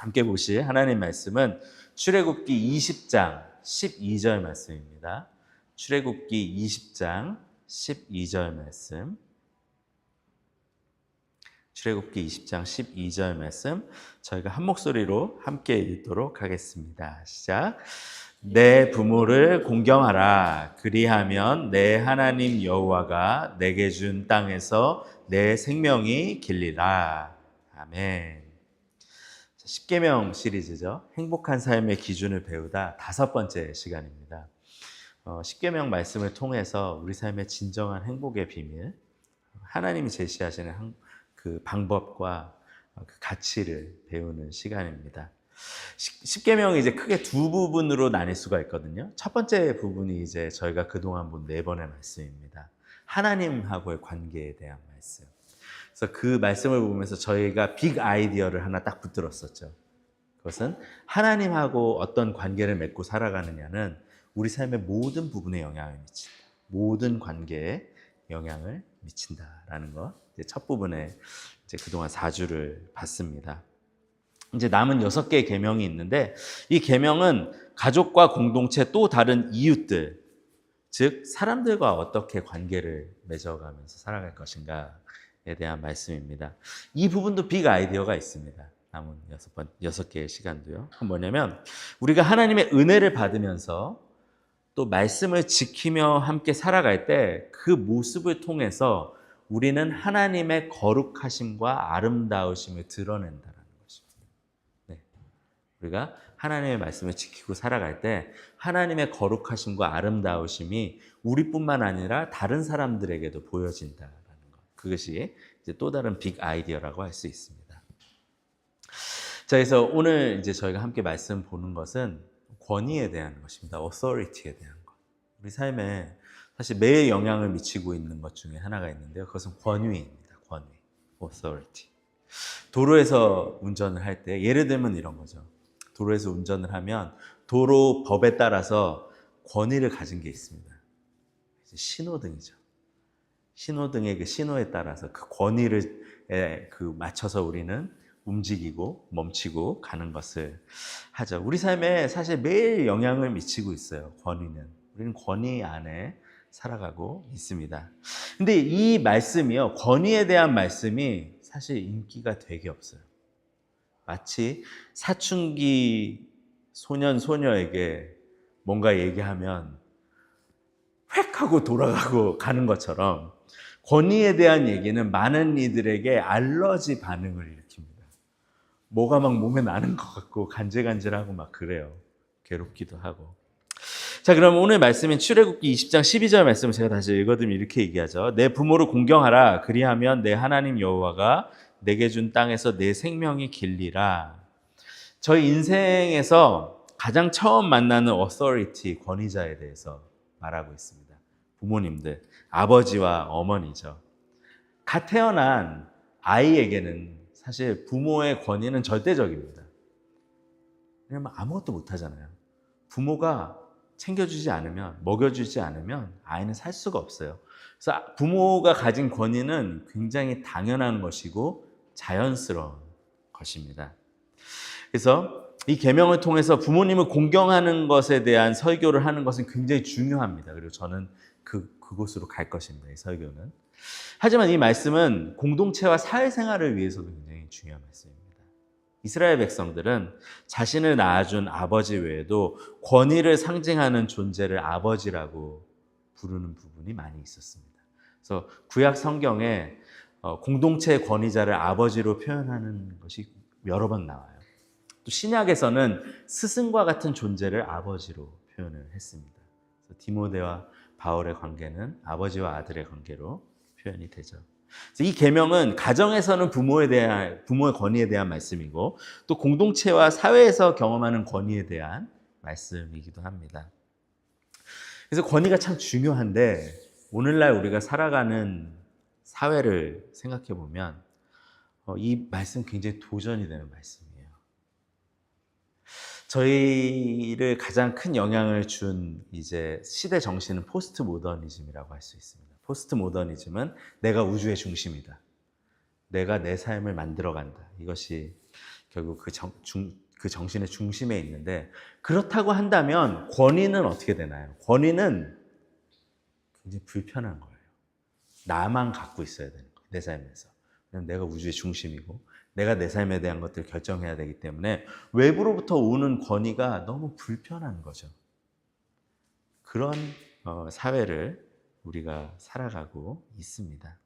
함께 보실 하나님 말씀은 출애굽기 20장 12절 말씀입니다. 출애굽기 20장 12절 말씀. 출애굽기 20장 12절 말씀 저희가 한 목소리로 함께 읽도록 하겠습니다. 시작. 내 부모를 공경하라. 그리하면 내 하나님 여호와가 내게 준 땅에서 내 생명이 길리라. 아멘. 십계명 시리즈죠. 행복한 삶의 기준을 배우다 5번째 시간입니다. 십계명 말씀을 통해서 우리 삶의 진정한 행복의 비밀, 하나님이 제시하시는 그 방법과 그 가치를 배우는 시간입니다. 십계명이 이제 크게 두 부분으로 나뉠 수가 있거든요. 첫 번째 부분이 이제 저희가 그동안 본 4번의 말씀입니다. 하나님하고의 관계에 대한 말씀. 그래서 그 말씀을 보면서 저희가 빅 아이디어를 하나 딱 붙들었었죠. 그것은 하나님하고 어떤 관계를 맺고 살아가느냐는 우리 삶의 모든 부분에 영향을 미친다. 모든 관계에 영향을 미친다라는 것. 이제 첫 부분에 이제 그동안 4주를 봤습니다. 이제 남은 6개의 계명이 있는데 이 계명은 가족과 공동체 또 다른 이웃들, 즉 사람들과 어떻게 관계를 맺어가면서 살아갈 것인가에 대한 말씀입니다. 이 부분도 빅 아이디어가 있습니다. 남은 6개의 시간도요. 그건 뭐냐면 우리가 하나님의 은혜를 받으면서 또 말씀을 지키며 함께 살아갈 때 그 모습을 통해서 우리는 하나님의 거룩하심과 아름다우심을 드러낸다는 것입니다. 네. 우리가 하나님의 말씀을 지키고 살아갈 때 하나님의 거룩하심과 아름다우심이 우리뿐만 아니라 다른 사람들에게도 보여진다는 것. 그것이 이제 또 다른 빅 아이디어라고 할 수 있습니다. 자, 그래서 오늘 이제 저희가 함께 말씀 보는 것은 권위에 대한 것입니다. authority에 대한 것. 우리 삶에 사실 매일 영향을 미치고 있는 것 중에 하나가 있는데요. 그것은 권위입니다. 권위, authority. 도로에서 운전을 할 때 예를 들면 이런 거죠. 도로에서 운전을 하면 도로 법에 따라서 권위를 가진 게 있습니다. 신호등이죠. 신호등의 그 신호에 따라서 그 권위를 맞춰서 우리는 움직이고 멈추고 가는 것을 하죠. 우리 삶에 사실 매일 영향을 미치고 있어요. 권위는. 우리는 권위 안에 살아가고 있습니다. 근데 이 말씀이요, 권위에 대한 말씀이 사실 인기가 되게 없어요. 마치 사춘기 소년, 소녀에게 뭔가 얘기하면 획 하고 돌아가고 가는 것처럼 권위에 대한 얘기는 많은 이들에게 알러지 반응을 일으킵니다. 뭐가 막 몸에 나는 것 같고 간질간질하고 막 그래요. 괴롭기도 하고. 자, 그럼 오늘 말씀인 출애굽기 20장 12절 말씀을 제가 다시 읽어드리면 이렇게 얘기하죠. 내 부모를 공경하라. 그리하면 내 하나님 여호와가 내게 준 땅에서 내 생명이 길리라. 저희 인생에서 가장 처음 만나는 authority, 권위자에 대해서 말하고 있습니다. 부모님들, 아버지와 어머니죠. 갓 태어난 아이에게는 사실 부모의 권위는 절대적입니다. 왜냐하면 아무것도 못하잖아요. 부모가 챙겨주지 않으면, 먹여주지 않으면 아이는 살 수가 없어요. 그래서 부모가 가진 권위는 굉장히 당연한 것이고 자연스러운 것입니다. 그래서 이 계명을 통해서 부모님을 공경하는 것에 대한 설교를 하는 것은 굉장히 중요합니다. 그리고 저는 그곳으로 갈 것입니다. 이 설교는. 하지만 이 말씀은 공동체와 사회생활을 위해서도 굉장히 중요한 말씀입니다. 이스라엘 백성들은 자신을 낳아준 아버지 외에도 권위를 상징하는 존재를 아버지라고 부르는 부분이 많이 있었습니다. 그래서 구약 성경에 공동체의 권위자를 아버지로 표현하는 것이 여러 번 나와요. 또 신약에서는 스승과 같은 존재를 아버지로 표현을 했습니다. 그래서 디모데와 바울의 관계는 아버지와 아들의 관계로 표현이 되죠. 이 계명은 가정에서는 부모의 권위에 대한 말씀이고 또 공동체와 사회에서 경험하는 권위에 대한 말씀이기도 합니다. 그래서 권위가 참 중요한데 오늘날 우리가 살아가는 사회를 생각해 보면 이 말씀 굉장히 도전이 되는 말씀이에요. 저희를 가장 큰 영향을 준 이제 시대 정신은 포스트 모더니즘이라고 할 수 있습니다. 포스트 모더니즘은 내가 우주의 중심이다. 내가 내 삶을 만들어간다. 이것이 결국 그 정신의 중심에 있는데, 그렇다고 한다면 권위는 어떻게 되나요? 권위는 굉장히 불편한 거예요. 나만 갖고 있어야 되는 거예요. 내 삶에서. 내가 우주의 중심이고 내가 내 삶에 대한 것들을 결정해야 되기 때문에 외부로부터 오는 권위가 너무 불편한 거죠. 그런 사회를 우리가 살아가고 있습니다.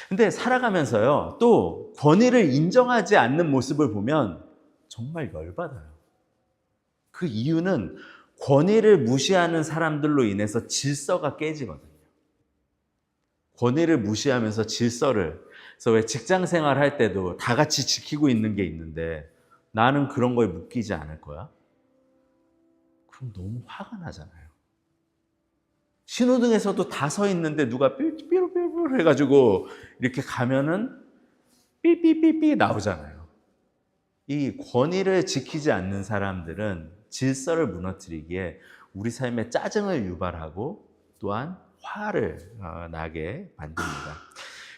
근데 살아가면서요, 또 권위를 인정하지 않는 모습을 보면 정말 열받아요. 그 이유는 권위를 무시하는 사람들로 인해서 질서가 깨지거든요. 권위를 무시하면서 질서를, 그래서 왜 직장 생활할 때도 다 같이 지키고 있는 게 있는데 나는 그런 거에 묶이지 않을 거야? 그럼 너무 화가 나잖아요. 신호등에서도 다 서 있는데 누가 삐삐삐삐 해가지고 이렇게 가면은 삐삐삐삐 나오잖아요. 이 권위를 지키지 않는 사람들은 질서를 무너뜨리기에 우리 삶에 짜증을 유발하고 또한 화를 나게 만듭니다.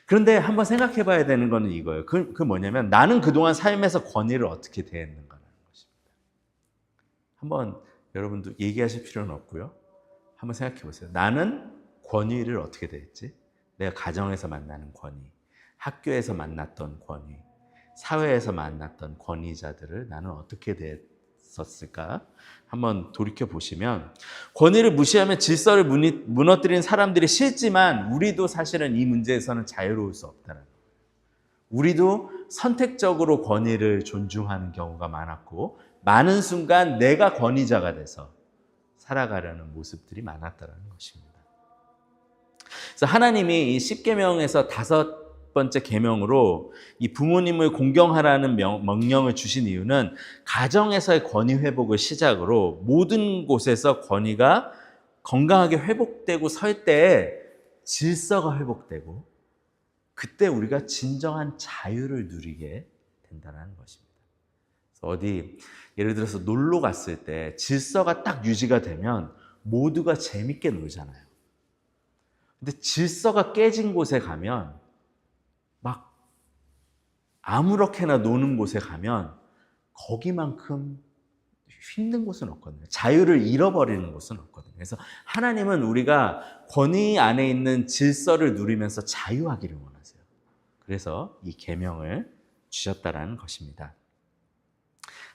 그런데 한번 생각해 봐야 되는 거는 이거예요. 그 뭐냐면 나는 그동안 삶에서 권위를 어떻게 대했는가라는 것입니다. 한번 여러분도 얘기하실 필요는 없고요. 한번 생각해 보세요. 나는 권위를 어떻게 대했지? 내가 가정에서 만나는 권위, 학교에서 만났던 권위, 사회에서 만났던 권위자들을 나는 어떻게 대했었을까? 한번 돌이켜 보시면 권위를 무시하면 질서를 무너뜨리는 사람들이 싫지만 우리도 사실은 이 문제에서는 자유로울 수 없다는 거예요. 우리도 선택적으로 권위를 존중하는 경우가 많았고 많은 순간 내가 권위자가 돼서 살아가려는 모습들이 많았다는 것입니다. 그래서 하나님이 이 10계명에서 5번째 계명으로 이 부모님을 공경하라는 명령을 주신 이유는 가정에서의 권위 회복을 시작으로 모든 곳에서 권위가 건강하게 회복되고 설 때에 질서가 회복되고 그때 우리가 진정한 자유를 누리게 된다는 것입니다. 그래서 어디 예를 들어서 놀러 갔을 때 질서가 딱 유지가 되면 모두가 재밌게 놀잖아요. 근데 질서가 깨진 곳에 가면 막 아무렇게나 노는 곳에 가면 거기만큼 힘든 곳은 없거든요. 자유를 잃어버리는 곳은 없거든요. 그래서 하나님은 우리가 권위 안에 있는 질서를 누리면서 자유하기를 원하세요. 그래서 이 계명을 주셨다라는 것입니다.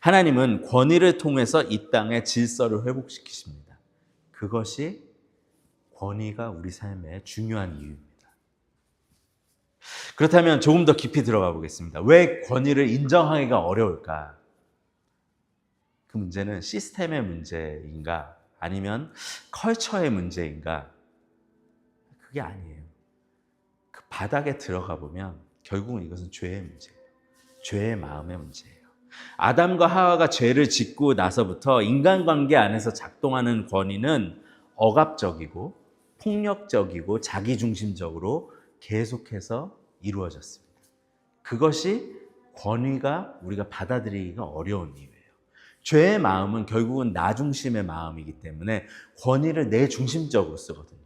하나님은 권위를 통해서 이 땅의 질서를 회복시키십니다. 그것이 권위가 우리 삶의 중요한 이유입니다. 그렇다면 조금 더 깊이 들어가 보겠습니다. 왜 권위를 인정하기가 어려울까? 그 문제는 시스템의 문제인가? 아니면 컬처의 문제인가? 그게 아니에요. 그 바닥에 들어가 보면 결국은 이것은 죄의 문제예요. 죄의 마음의 문제예요. 아담과 하와가 죄를 짓고 나서부터 인간관계 안에서 작동하는 권위는 억압적이고 폭력적이고 자기중심적으로 계속해서 이루어졌습니다. 그것이 권위가 우리가 받아들이기가 어려운 이유예요. 죄의 마음은 결국은 나 중심의 마음이기 때문에 권위를 내 중심적으로 쓰거든요.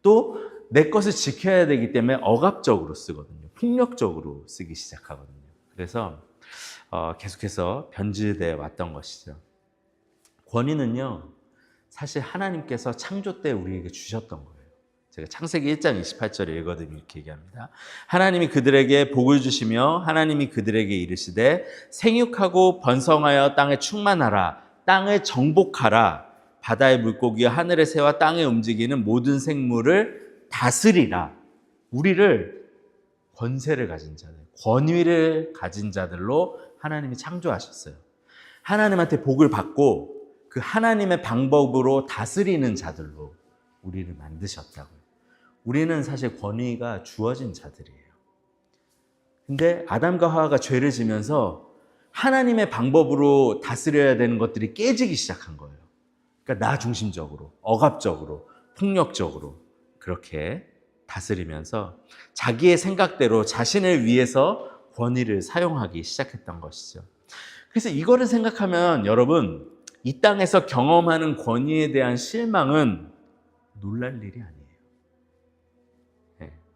또 내 것을 지켜야 되기 때문에 억압적으로 쓰거든요. 폭력적으로 쓰기 시작하거든요. 그래서 계속해서 변질되어 왔던 것이죠. 권위는요, 사실 하나님께서 창조 때 우리에게 주셨던 거예요. 제가 창세기 1장 28절에 읽거든요. 이렇게 얘기합니다. 하나님이 그들에게 복을 주시며 하나님이 그들에게 이르시되 생육하고 번성하여 땅에 충만하라. 땅을 정복하라. 바다의 물고기와 하늘의 새와 땅에 움직이는 모든 생물을 다스리라. 우리를 권세를 가진 자들, 권위를 가진 자들로 하나님이 창조하셨어요. 하나님한테 복을 받고 그 하나님의 방법으로 다스리는 자들로 우리를 만드셨다고요. 우리는 사실 권위가 주어진 자들이에요. 근데 아담과 하와가 죄를 지면서 하나님의 방법으로 다스려야 되는 것들이 깨지기 시작한 거예요. 그러니까 나 중심적으로, 억압적으로, 폭력적으로 그렇게 다스리면서 자기의 생각대로 자신을 위해서 권위를 사용하기 시작했던 것이죠. 그래서 이거를 생각하면 여러분, 이 땅에서 경험하는 권위에 대한 실망은 놀랄 일이 아니에요.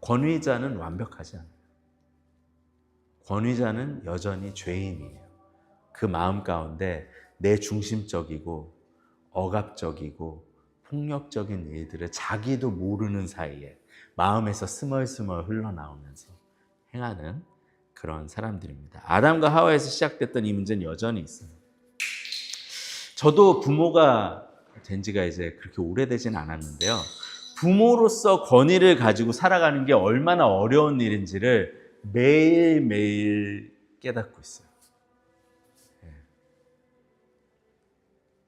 권위자는 완벽하지 않아요. 권위자는 여전히 죄인이에요. 그 마음 가운데 내 중심적이고 억압적이고 폭력적인 일들을 자기도 모르는 사이에 마음에서 스멀스멀 흘러나오면서 행하는 그런 사람들입니다. 아담과 하와에서 시작됐던 이 문제는 여전히 있어요. 저도 부모가 된 지가 이제 그렇게 오래되진 않았는데요. 부모로서 권위를 가지고 살아가는 게 얼마나 어려운 일인지를 매일매일 깨닫고 있어요.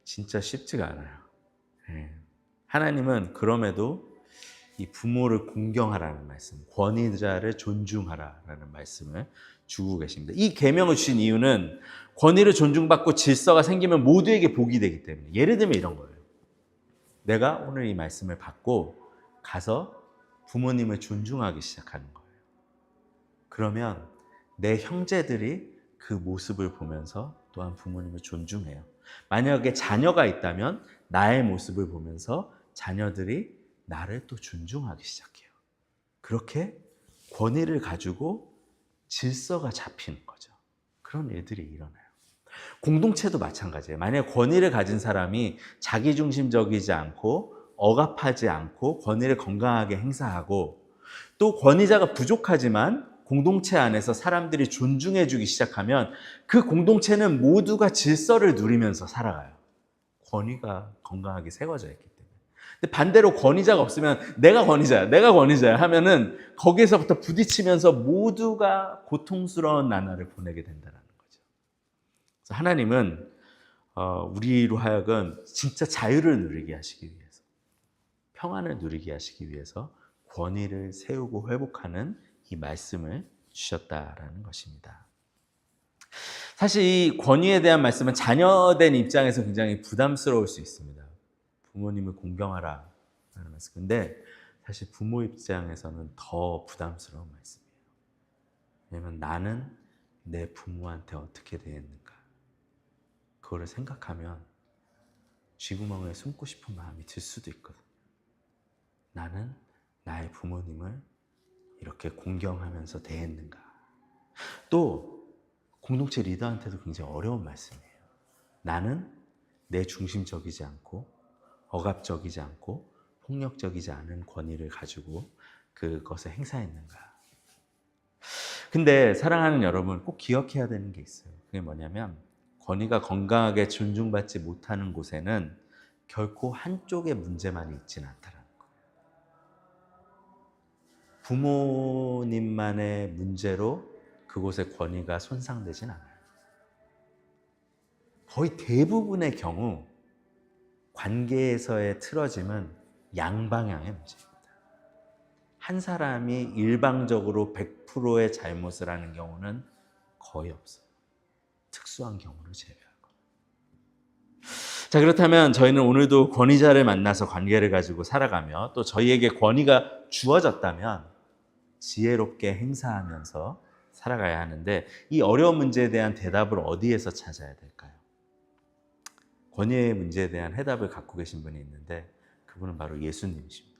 진짜 쉽지가 않아요. 하나님은 그럼에도 이 부모를 공경하라는 말씀, 권위자를 존중하라라는 말씀을 주고 계십니다. 이 계명을 주신 이유는 권위를 존중받고 질서가 생기면 모두에게 복이 되기 때문에. 예를 들면 이런 거예요. 내가 오늘 이 말씀을 받고 가서 부모님을 존중하기 시작하는 거예요. 그러면 내 형제들이 그 모습을 보면서 또한 부모님을 존중해요. 만약에 자녀가 있다면 나의 모습을 보면서 자녀들이 나를 또 존중하기 시작해요. 그렇게 권위를 가지고 질서가 잡히는 거죠. 그런 일들이 일어나요. 공동체도 마찬가지예요. 만약에 권위를 가진 사람이 자기중심적이지 않고 억압하지 않고 권위를 건강하게 행사하고 또 권위자가 부족하지만 공동체 안에서 사람들이 존중해주기 시작하면 그 공동체는 모두가 질서를 누리면서 살아가요. 권위가 건강하게 세워져 있기 때문에. 근데 반대로 권위자가 없으면 내가 권위자야 하면은 거기에서부터 부딪히면서 모두가 고통스러운 나날을 보내게 된다는 거죠. 그래서 하나님은 우리로 하여금 진짜 자유를 누리게 하시기 위해서, 평안을 누리게 하시기 위해서 권위를 세우고 회복하는 이 말씀을 주셨다라는 것입니다. 사실 이 권위에 대한 말씀은 자녀된 입장에서 굉장히 부담스러울 수 있습니다. 부모님을 공경하라 라는 말씀. 근데 사실 부모 입장에서는 더 부담스러운 말씀이에요. 왜냐하면 나는 내 부모한테 어떻게 대했는가, 그거를 생각하면 쥐구멍에 숨고 싶은 마음이 들 수도 있거든요. 나는 나의 부모님을 이렇게 공경하면서 대했는가. 또 공동체 리더한테도 굉장히 어려운 말씀이에요. 나는 내 중심적이지 않고 억압적이지 않고 폭력적이지 않은 권위를 가지고 그것을 행사했는가. 근데 사랑하는 여러분, 꼭 기억해야 되는 게 있어요. 그게 뭐냐면 권위가 건강하게 존중받지 못하는 곳에는 결코 한쪽의 문제만 있지는 않다라는 거예요. 부모님만의 문제로 그곳의 권위가 손상되진 않아요. 거의 대부분의 경우 관계에서의 틀어짐은 양방향의 문제입니다. 한 사람이 일방적으로 100%의 잘못을 하는 경우는 거의 없어요. 특수한 경우를 제외하고. 자, 그렇다면 저희는 오늘도 권위자를 만나서 관계를 가지고 살아가며 또 저희에게 권위가 주어졌다면 지혜롭게 행사하면서 살아가야 하는데 이 어려운 문제에 대한 대답을 어디에서 찾아야 될까요? 권위의 문제에 대한 해답을 갖고 계신 분이 있는데 그분은 바로 예수님이십니다.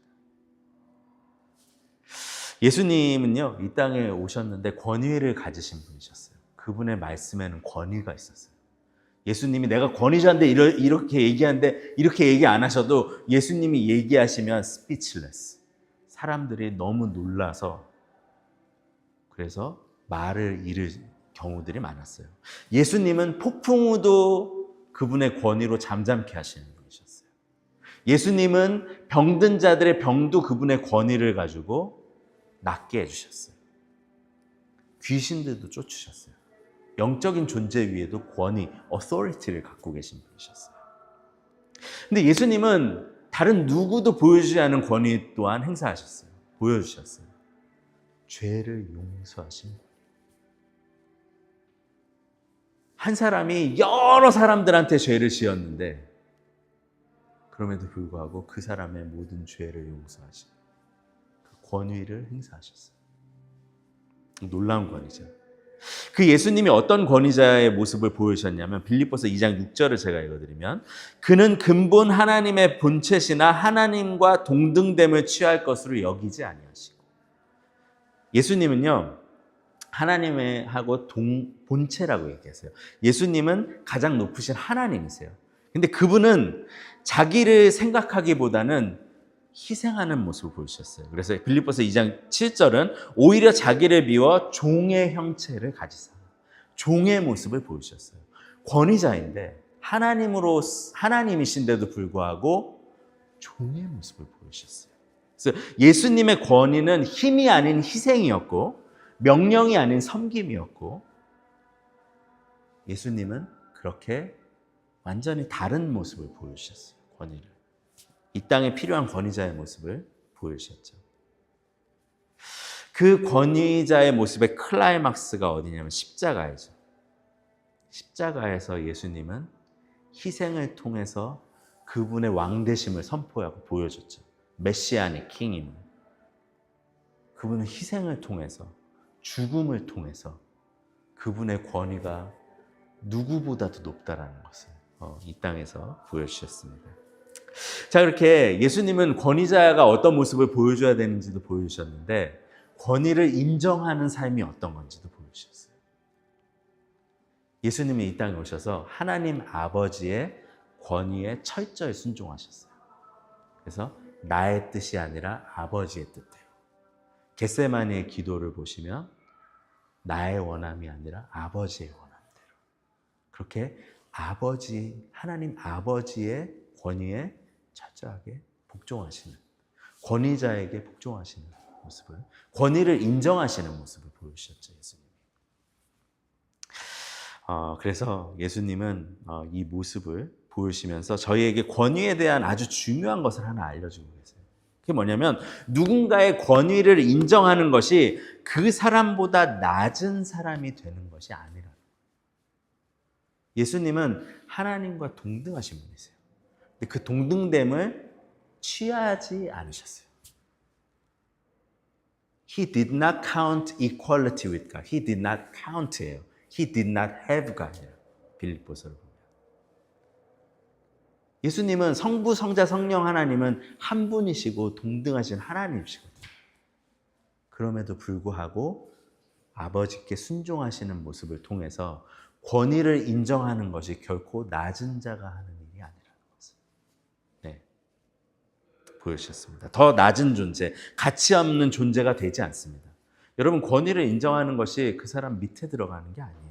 예수님은요, 이 땅에 오셨는데 권위를 가지신 분이셨어요. 그분의 말씀에는 권위가 있었어요. 예수님이 내가 권위자인데 이렇게 얘기하는데 이렇게 얘기 안 하셔도 예수님이 얘기하시면 speechless. 사람들이 너무 놀라서 그래서 말을 잃을 경우들이 많았어요. 예수님은 폭풍우도 그분의 권위로 잠잠케 하시는 분이셨어요. 예수님은 병든 자들의 병도 그분의 권위를 가지고 낫게 해주셨어요. 귀신들도 쫓으셨어요. 영적인 존재 위에도 권위, authority를 갖고 계신 분이셨어요. 근데 예수님은 다른 누구도 보여주지 않은 권위 또한 행사하셨어요. 보여주셨어요. 죄를 용서하신 분. 한 사람이 여러 사람들한테 죄를 지었는데 그럼에도 불구하고 그 사람의 모든 죄를 용서하신 그 권위를 행사하셨어요. 놀라운 권위죠. 그 예수님이 어떤 권위자의 모습을 보여주셨냐면 빌립보서 2장 6절을 제가 읽어드리면 그는 근본 하나님의 본체시나 하나님과 동등됨을 취할 것으로 여기지 아니하시고 예수님은요 하나님의 하고 본체라고 얘기했어요. 예수님은 가장 높으신 하나님이세요. 근데 그분은 자기를 생각하기보다는 희생하는 모습을 보이셨어요. 그래서 빌립보서 2장 7절은 오히려 자기를 비워 종의 형체를 가지사 종의 모습을 보이셨어요. 권위자인데 하나님이신데도 불구하고 종의 모습을 보이셨어요. 그래서 예수님의 권위는 힘이 아닌 희생이었고 명령이 아닌 섬김이었고 예수님은 그렇게 완전히 다른 모습을 보여주셨어요. 권위를. 이 땅에 필요한 권위자의 모습을 보여주셨죠. 그 권위자의 모습의 클라이막스가 어디냐면 십자가이죠. 십자가에서 예수님은 희생을 통해서 그분의 왕되심을 선포하고 보여줬죠. 메시아닉 킹임을. 그분은 희생을 통해서 죽음을 통해서 그분의 권위가 누구보다도 높다라는 것을 이 땅에서 보여주셨습니다. 자, 그렇게 예수님은 권위자가 어떤 모습을 보여줘야 되는지도 보여주셨는데 권위를 인정하는 삶이 어떤 건지도 보여주셨어요. 예수님이 이 땅에 오셔서 하나님 아버지의 권위에 철저히 순종하셨어요. 그래서 나의 뜻이 아니라 아버지의 뜻대로. 겟세마니의 기도를 보시면 나의 원함이 아니라 아버지의 원함대로. 그렇게 하나님 아버지의 권위에 철저하게 복종하시는, 권위자에게 복종하시는 모습을, 권위를 인정하시는 모습을 보여주셨죠, 예수님이. 그래서 예수님은 이 모습을 보여주시면서 저희에게 권위에 대한 아주 중요한 것을 하나 알려주고 계세요. 그게 뭐냐면 누군가의 권위를 인정하는 것이 그 사람보다 낮은 사람이 되는 것이 아니라. 예수님은 하나님과 동등하신 분이세요. 근데 그 동등됨을 취하지 않으셨어요. He did not count equality with God. He did not count예요. He did not have God이에요. 빌립보서를 보면. 예수님은 성부, 성자, 성령 하나님은 한 분이시고 동등하신 하나님이시거든요. 그럼에도 불구하고 아버지께 순종하시는 모습을 통해서 권위를 인정하는 것이 결코 낮은 자가 하는 일이 아니라는 것을 보여주셨습니다. 더 낮은 존재, 가치 없는 존재가 되지 않습니다. 여러분, 권위를 인정하는 것이 그 사람 밑에 들어가는 게 아니에요.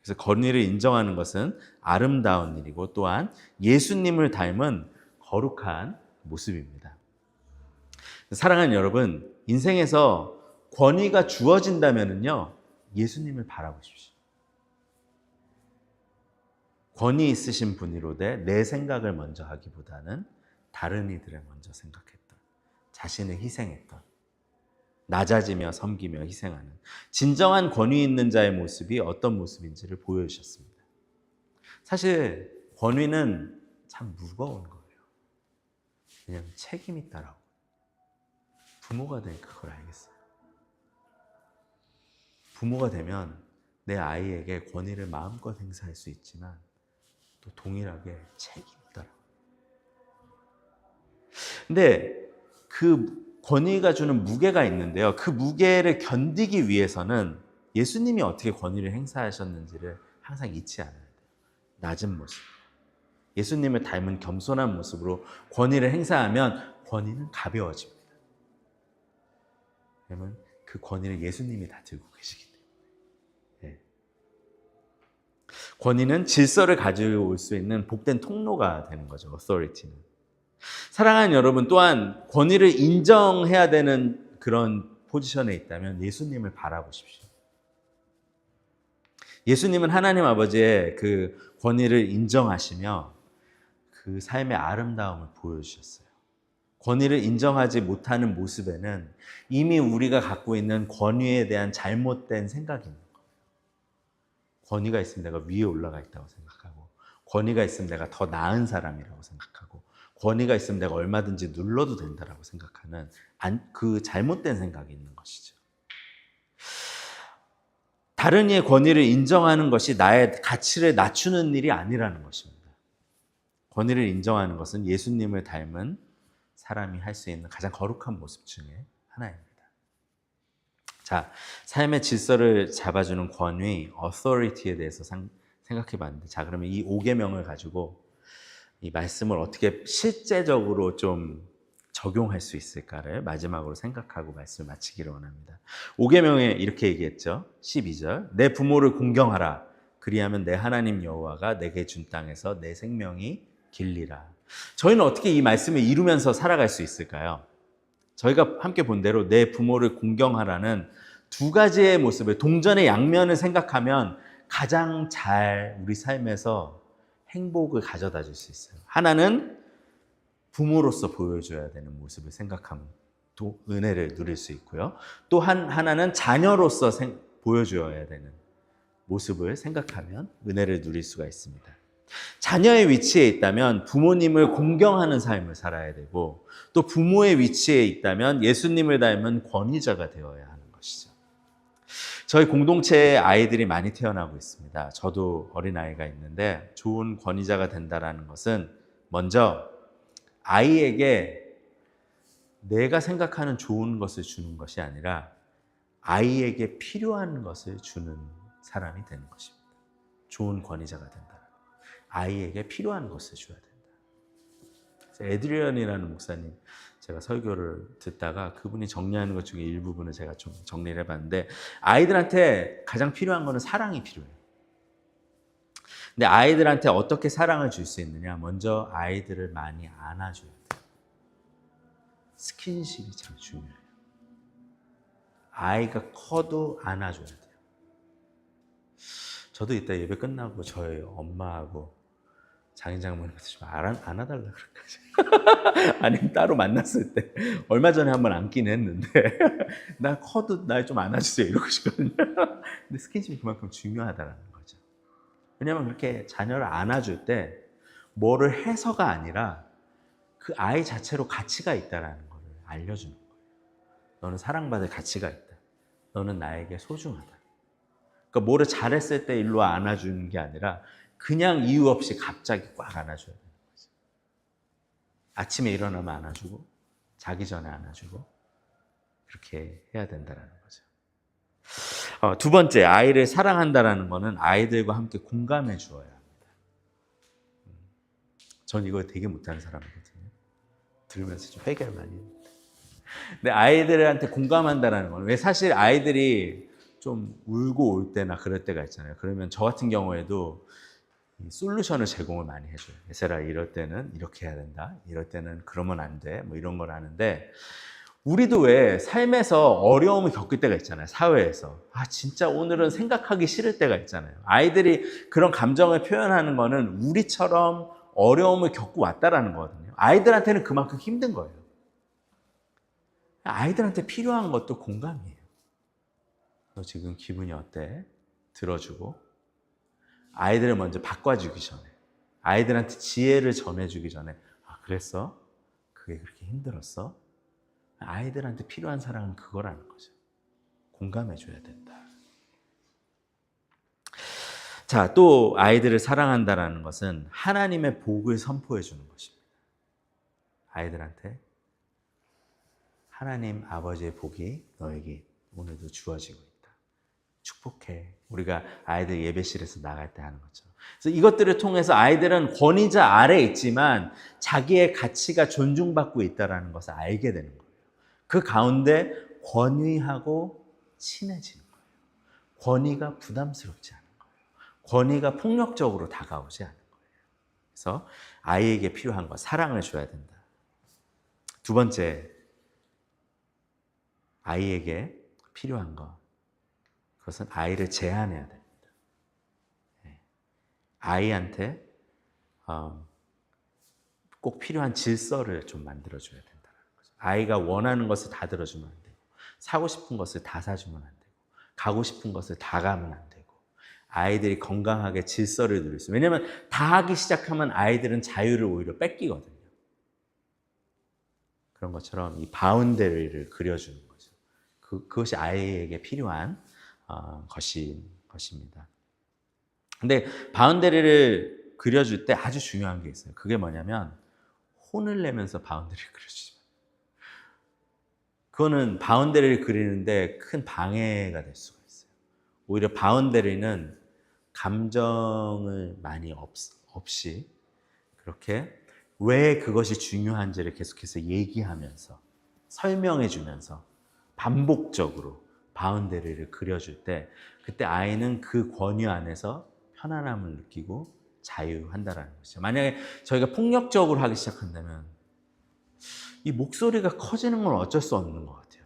그래서 권위를 인정하는 것은 아름다운 일이고 또한 예수님을 닮은 거룩한 모습입니다. 사랑하는 여러분, 인생에서 권위가 주어진다면요, 예수님을 바라보십시오. 권위 있으신 분이로되 내 생각을 먼저 하기보다는 다른 이들을 먼저 생각했던, 자신을 희생했던, 낮아지며 섬기며 희생하는 진정한 권위 있는 자의 모습이 어떤 모습인지를 보여주셨습니다. 사실 권위는 참 무거운 거예요. 왜냐하면 책임이 따라오고 부모가 되니까 그걸 알겠어요. 부모가 되면 내 아이에게 권위를 마음껏 행사할 수 있지만 또 동일하게 책임이 따라와요. 근데 그 권위가 주는 무게가 있는데요. 그 무게를 견디기 위해서는 예수님이 어떻게 권위를 행사하셨는지를 항상 잊지 않아야 돼요. 낮은 모습. 예수님을 닮은 겸손한 모습으로 권위를 행사하면 권위는 가벼워집니다. 왜냐하면 그 권위를 예수님이 다 들고 계시기 때문에. 권위는 질서를 가져올 수 있는 복된 통로가 되는 거죠. authority는. 사랑하는 여러분, 또한 권위를 인정해야 되는 그런 포지션에 있다면 예수님을 바라보십시오. 예수님은 하나님 아버지의 그 권위를 인정하시며 그 삶의 아름다움을 보여주셨어요. 권위를 인정하지 못하는 모습에는 이미 우리가 갖고 있는 권위에 대한 잘못된 생각이 있는 거예요. 권위가 있으면 내가 위에 올라가 있다고 생각하고, 권위가 있으면 내가 더 나은 사람이라고 생각하고, 권위가 있으면 내가 얼마든지 눌러도 된다라고 생각하는 그 잘못된 생각이 있는 것이죠. 다른 이의 권위를 인정하는 것이 나의 가치를 낮추는 일이 아니라는 것입니다. 권위를 인정하는 것은 예수님을 닮은 사람이 할 수 있는 가장 거룩한 모습 중에 하나입니다. 자, 삶의 질서를 잡아주는 권위, authority에 대해서 생각해 봤는데, 자, 그러면 이 5계명을 가지고 이 말씀을 어떻게 실제적으로 좀 적용할 수 있을까를 마지막으로 생각하고 말씀을 마치기를 원합니다. 5계명에 이렇게 얘기했죠. 12절. 내 부모를 공경하라. 그리하면 내 하나님 여호와가 내게 준 땅에서 내 생명이 길리라. 저희는 어떻게 이 말씀을 이루면서 살아갈 수 있을까요? 저희가 함께 본 대로 내 부모를 공경하라는 두 가지의 모습을, 동전의 양면을 생각하면 가장 잘 우리 삶에서 행복을 가져다 줄 수 있어요. 하나는 부모로서 보여줘야 되는 모습을 생각하면 은혜를 누릴 수 있고요. 또 하나는 자녀로서 보여줘야 되는 모습을 생각하면 은혜를 누릴 수가 있습니다. 자녀의 위치에 있다면 부모님을 공경하는 삶을 살아야 되고, 또 부모의 위치에 있다면 예수님을 닮은 권위자가 되어야 하는 것이죠. 저희 공동체에 아이들이 많이 태어나고 있습니다. 저도 어린아이가 있는데, 좋은 권위자가 된다는 것은 먼저 아이에게 내가 생각하는 좋은 것을 주는 것이 아니라 아이에게 필요한 것을 주는 사람이 되는 것입니다. 좋은 권위자가 된다. 아이에게 필요한 것을 줘야 된다. 에드리언이라는 목사님, 제가 설교를 듣다가 그분이 정리하는 것 중에 일부분을 제가 좀 정리를 해봤는데, 아이들한테 가장 필요한 것은 사랑이 필요해요. 근데 아이들한테 어떻게 사랑을 줄 수 있느냐? 먼저 아이들을 많이 안아줘야 돼요. 스킨십이 참 중요해요. 아이가 커도 안아줘야 돼요. 저도 이따 예배 끝나고 저희 엄마하고 장인 장모님한테 좀 안아달라 그럴까? 아니면 따로 만났을 때 얼마 전에 한번 안긴 했는데 나 커도 날 좀 안아주세요 이러고 싶거든요. 근데 스킨십이 그만큼 중요하다는 거죠. 왜냐하면 그렇게 자녀를 안아줄 때 뭐를 해서가 아니라 그 아이 자체로 가치가 있다는 걸 알려주는 거예요. 너는 사랑받을 가치가 있다. 너는 나에게 소중하다. 그러니까 뭐를 잘했을 때 일로 안아주는 게 아니라 그냥 이유 없이 갑자기 꽉 안아줘야 되는 거죠. 아침에 일어나면 안아주고 자기 전에 안아주고 그렇게 해야 된다는 거죠. 두 번째, 아이를 사랑한다는 것은 아이들과 함께 공감해 주어야 합니다. 전 이거 되게 못하는 사람이거든요. 들으면서 좀 회개를 많이 했는데. 근데 아이들한테 공감한다는 건, 왜 사실 아이들이 좀 울고 올 때나 그럴 때가 있잖아요. 그러면 저 같은 경우에도 솔루션을 제공을 많이 해줘요. 예슬아, 이럴 때는 이렇게 해야 된다. 이럴 때는 그러면 안 돼. 뭐 이런 걸 하는데, 우리도 왜 삶에서 어려움을 겪을 때가 있잖아요. 사회에서. 진짜 오늘은 생각하기 싫을 때가 있잖아요. 아이들이 그런 감정을 표현하는 거는 우리처럼 어려움을 겪고 왔다라는 거거든요. 아이들한테는 그만큼 힘든 거예요. 아이들한테 필요한 것도 공감이에요. 너 지금 기분이 어때? 들어주고, 아이들을 먼저 바꿔주기 전에, 아이들한테 지혜를 전해주기 전에, 그랬어? 그게 그렇게 힘들었어? 아이들한테 필요한 사랑은 그거라는 거죠. 공감해줘야 된다. 자, 또 아이들을 사랑한다는 것은 하나님의 복을 선포해주는 것입니다. 아이들한테 하나님 아버지의 복이 너에게 오늘도 주어지고 있다. 축복해. 우리가 아이들 예배실에서 나갈 때 하는 것처럼. 그래서 이것들을 통해서 아이들은 권위자 아래에 있지만 자기의 가치가 존중받고 있다는 것을 알게 되는 거예요. 그 가운데 권위하고 친해지는 거예요. 권위가 부담스럽지 않은 거예요. 권위가 폭력적으로 다가오지 않은 거예요. 그래서 아이에게 필요한 것, 사랑을 줘야 된다. 두 번째, 아이에게 필요한 것, 그것은 아이를 제한해야 됩니다. 아이한테 꼭 필요한 질서를 좀 만들어줘야 된다는 거죠. 아이가 원하는 것을 다 들어주면 안 되고, 사고 싶은 것을 다 사주면 안 되고, 가고 싶은 것을 다 가면 안 되고, 아이들이 건강하게 질서를 누릴 수 있어요. 왜냐하면 다 하기 시작하면 아이들은 자유를 오히려 뺏기거든요. 그런 것처럼 이 바운더리를 그려주는 거죠. 그것이 아이에게 필요한 것입니다. 근데 바운더리를 그려줄 때 아주 중요한 게 있어요. 그게 뭐냐면 혼을 내면서 바운더리를 그려주지 마요. 그거는 바운더리를 그리는데 큰 방해가 될 수가 있어요. 오히려 바운더리는 감정을 많이 없이 그렇게 왜 그것이 중요한지를 계속해서 얘기하면서 설명해 주면서 반복적으로 바운더리를 그려줄 때 그때 아이는 그 권유 안에서 편안함을 느끼고 자유한다라는 거죠. 만약에 저희가 폭력적으로 하기 시작한다면 이 목소리가 커지는 건 어쩔 수 없는 것 같아요.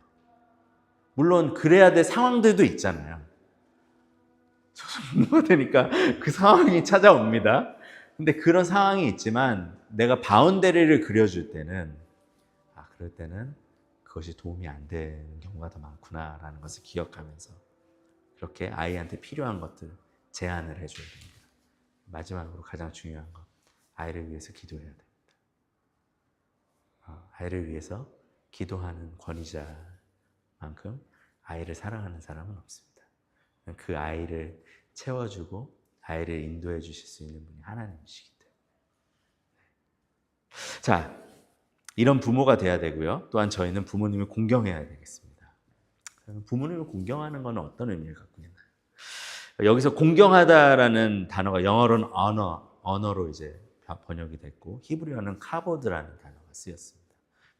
물론 그래야 될 상황들도 있잖아요. 부모가 되니까 그 상황이 찾아옵니다. 근데 그런 상황이 있지만 내가 바운더리를 그려줄 때는 그럴 때는 그것이 도움이 안 되는 경우가 더 많구나라는 것을 기억하면서 그렇게 아이한테 필요한 것들 제안을 해줘야 됩니다. 마지막으로 가장 중요한 것, 아이를 위해서 기도해야 됩니다. 아이를 위해서 기도하는 권위자만큼 아이를 사랑하는 사람은 없습니다. 그 아이를 채워주고 아이를 인도해 주실 수 있는 분이 하나님이시기 때문에. 자, 이런 부모가 돼야 되고요. 또한 저희는 부모님을 공경해야 되겠습니다. 부모님을 공경하는 건 어떤 의미를 갖고 있나요? 여기서 공경하다라는 단어가 영어로는 언어로 이제 번역이 됐고 히브리어는 카보드라는 단어가 쓰였습니다.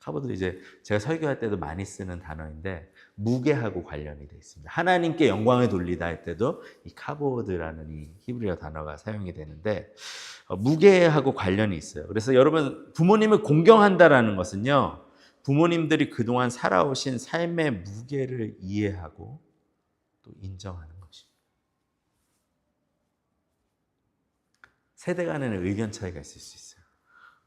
카보드 이제 제가 설교할 때도 많이 쓰는 단어인데 무게하고 관련이 되어 있습니다. 하나님께 영광을 돌리다 할 때도 이 카보드라는 이 히브리어 단어가 사용이 되는데 무게하고 관련이 있어요. 그래서 여러분 부모님을 공경한다라는 것은요. 부모님들이 그동안 살아오신 삶의 무게를 이해하고 또 인정하는 것입니다. 세대 간에는 의견 차이가 있을 수 있어요.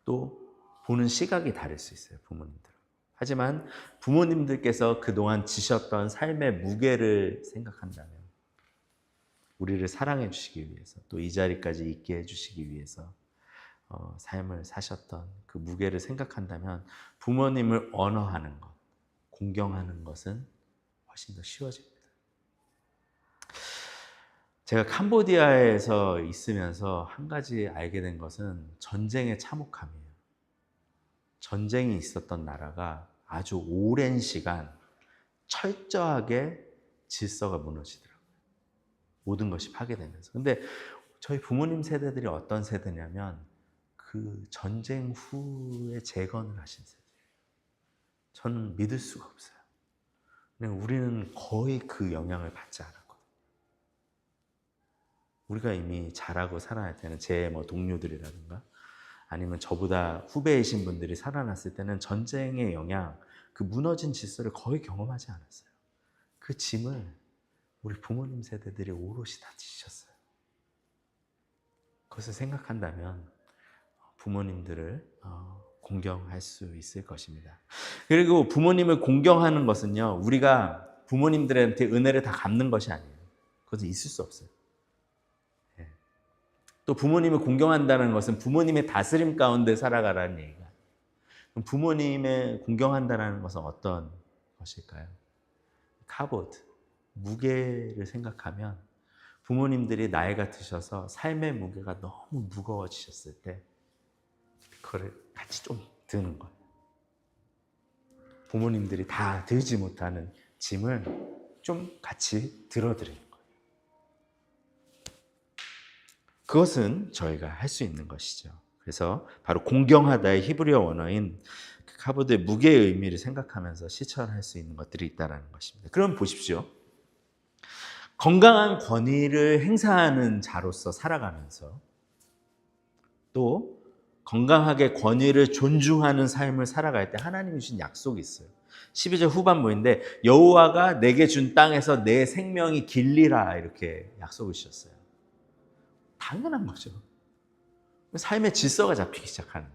또 보는 시각이 다를 수 있어요, 부모님들. 하지만 부모님들께서 그동안 지셨던 삶의 무게를 생각한다면 우리를 사랑해 주시기 위해서 또 이 자리까지 있게 해주시기 위해서 삶을 사셨던 그 무게를 생각한다면 부모님을 언어하는 것, 공경하는 것은 훨씬 더 쉬워집니다. 제가 캄보디아에서 있으면서 한 가지 알게 된 것은 전쟁의 참혹함이에요. 전쟁이 있었던 나라가 아주 오랜 시간 철저하게 질서가 무너지더라고요. 모든 것이 파괴되면서. 근데 저희 부모님 세대들이 어떤 세대냐면 그 전쟁 후에 재건을 하신 세대예요. 저는 믿을 수가 없어요. 우리는 거의 그 영향을 받지 않았거든요. 우리가 이미 잘하고 살아날 때는 제 동료들이라든가 아니면 저보다 후배이신 분들이 살아났을 때는 전쟁의 영향, 그 무너진 질서를 거의 경험하지 않았어요. 그 짐을 우리 부모님 세대들이 오롯이 다 지셨어요. 그것을 생각한다면 부모님들을 공경할 수 있을 것입니다. 그리고 부모님을 공경하는 것은요, 우리가 부모님들한테 은혜를 다 갚는 것이 아니에요. 그것은 있을 수 없어요. 또 부모님을 공경한다는 것은 부모님의 다스림 가운데 살아가라는 얘기가. 그럼 부모님을 공경한다는 것은 어떤 것일까요? 카보드, 무게를 생각하면 부모님들이 나이가 드셔서 삶의 무게가 너무 무거워지셨을 때 그거를 같이 좀 드는 거예요. 부모님들이 다 들지 못하는 짐을 좀 같이 들어드리는 거예요. 그것은 저희가 할 수 있는 것이죠. 그래서 바로 공경하다의 히브리어 원어인 카보드의 무게의 의미를 생각하면서 실천할 수 있는 것들이 있다는 것입니다. 그럼 보십시오. 건강한 권위를 행사하는 자로서 살아가면서 또 건강하게 권위를 존중하는 삶을 살아갈 때 하나님이 주신 약속이 있어요. 12절 후반부인데 여호와가 내게 준 땅에서 내 생명이 길리라 이렇게 약속을 주셨어요. 당연한 거죠. 삶의 질서가 잡히기 시작하는데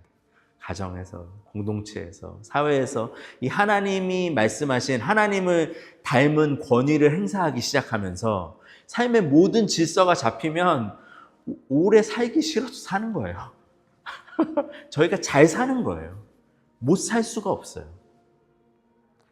가정에서, 공동체에서, 사회에서 이 하나님이 말씀하신 하나님을 닮은 권위를 행사하기 시작하면서 삶의 모든 질서가 잡히면 오래 살기 싫어서 사는 거예요. 저희가 잘 사는 거예요. 못 살 수가 없어요.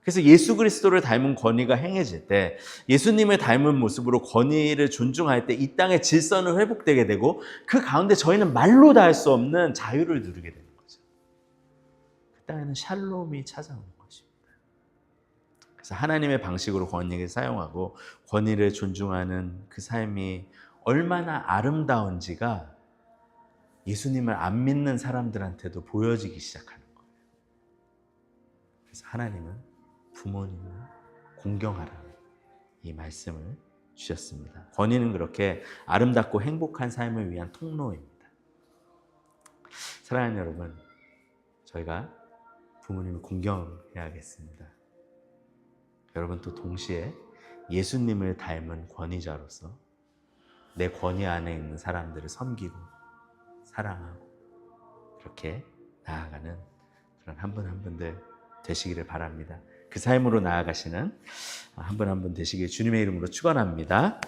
그래서 예수 그리스도를 닮은 권위가 행해질 때 예수님을 닮은 모습으로 권위를 존중할 때 이 땅의 질서는 회복되게 되고 그 가운데 저희는 말로 다 할 수 없는 자유를 누리게 되는 거죠. 그 땅에는 샬롬이 찾아오는 것입니다. 그래서 하나님의 방식으로 권위를 사용하고 권위를 존중하는 그 삶이 얼마나 아름다운지가 예수님을 안 믿는 사람들한테도 보여지기 시작하는 거예요. 그래서 하나님은 부모님을 공경하라는 이 말씀을 주셨습니다. 권위는 그렇게 아름답고 행복한 삶을 위한 통로입니다. 사랑하는 여러분, 저희가 부모님을 공경해야겠습니다. 여러분 또 동시에 예수님을 닮은 권위자로서 내 권위 안에 있는 사람들을 섬기고 사랑하고 그렇게 나아가는 그런 한 분 한 분들 되시기를 바랍니다. 그 삶으로 나아가시는 한 분 한 분 되시길 주님의 이름으로 축원합니다.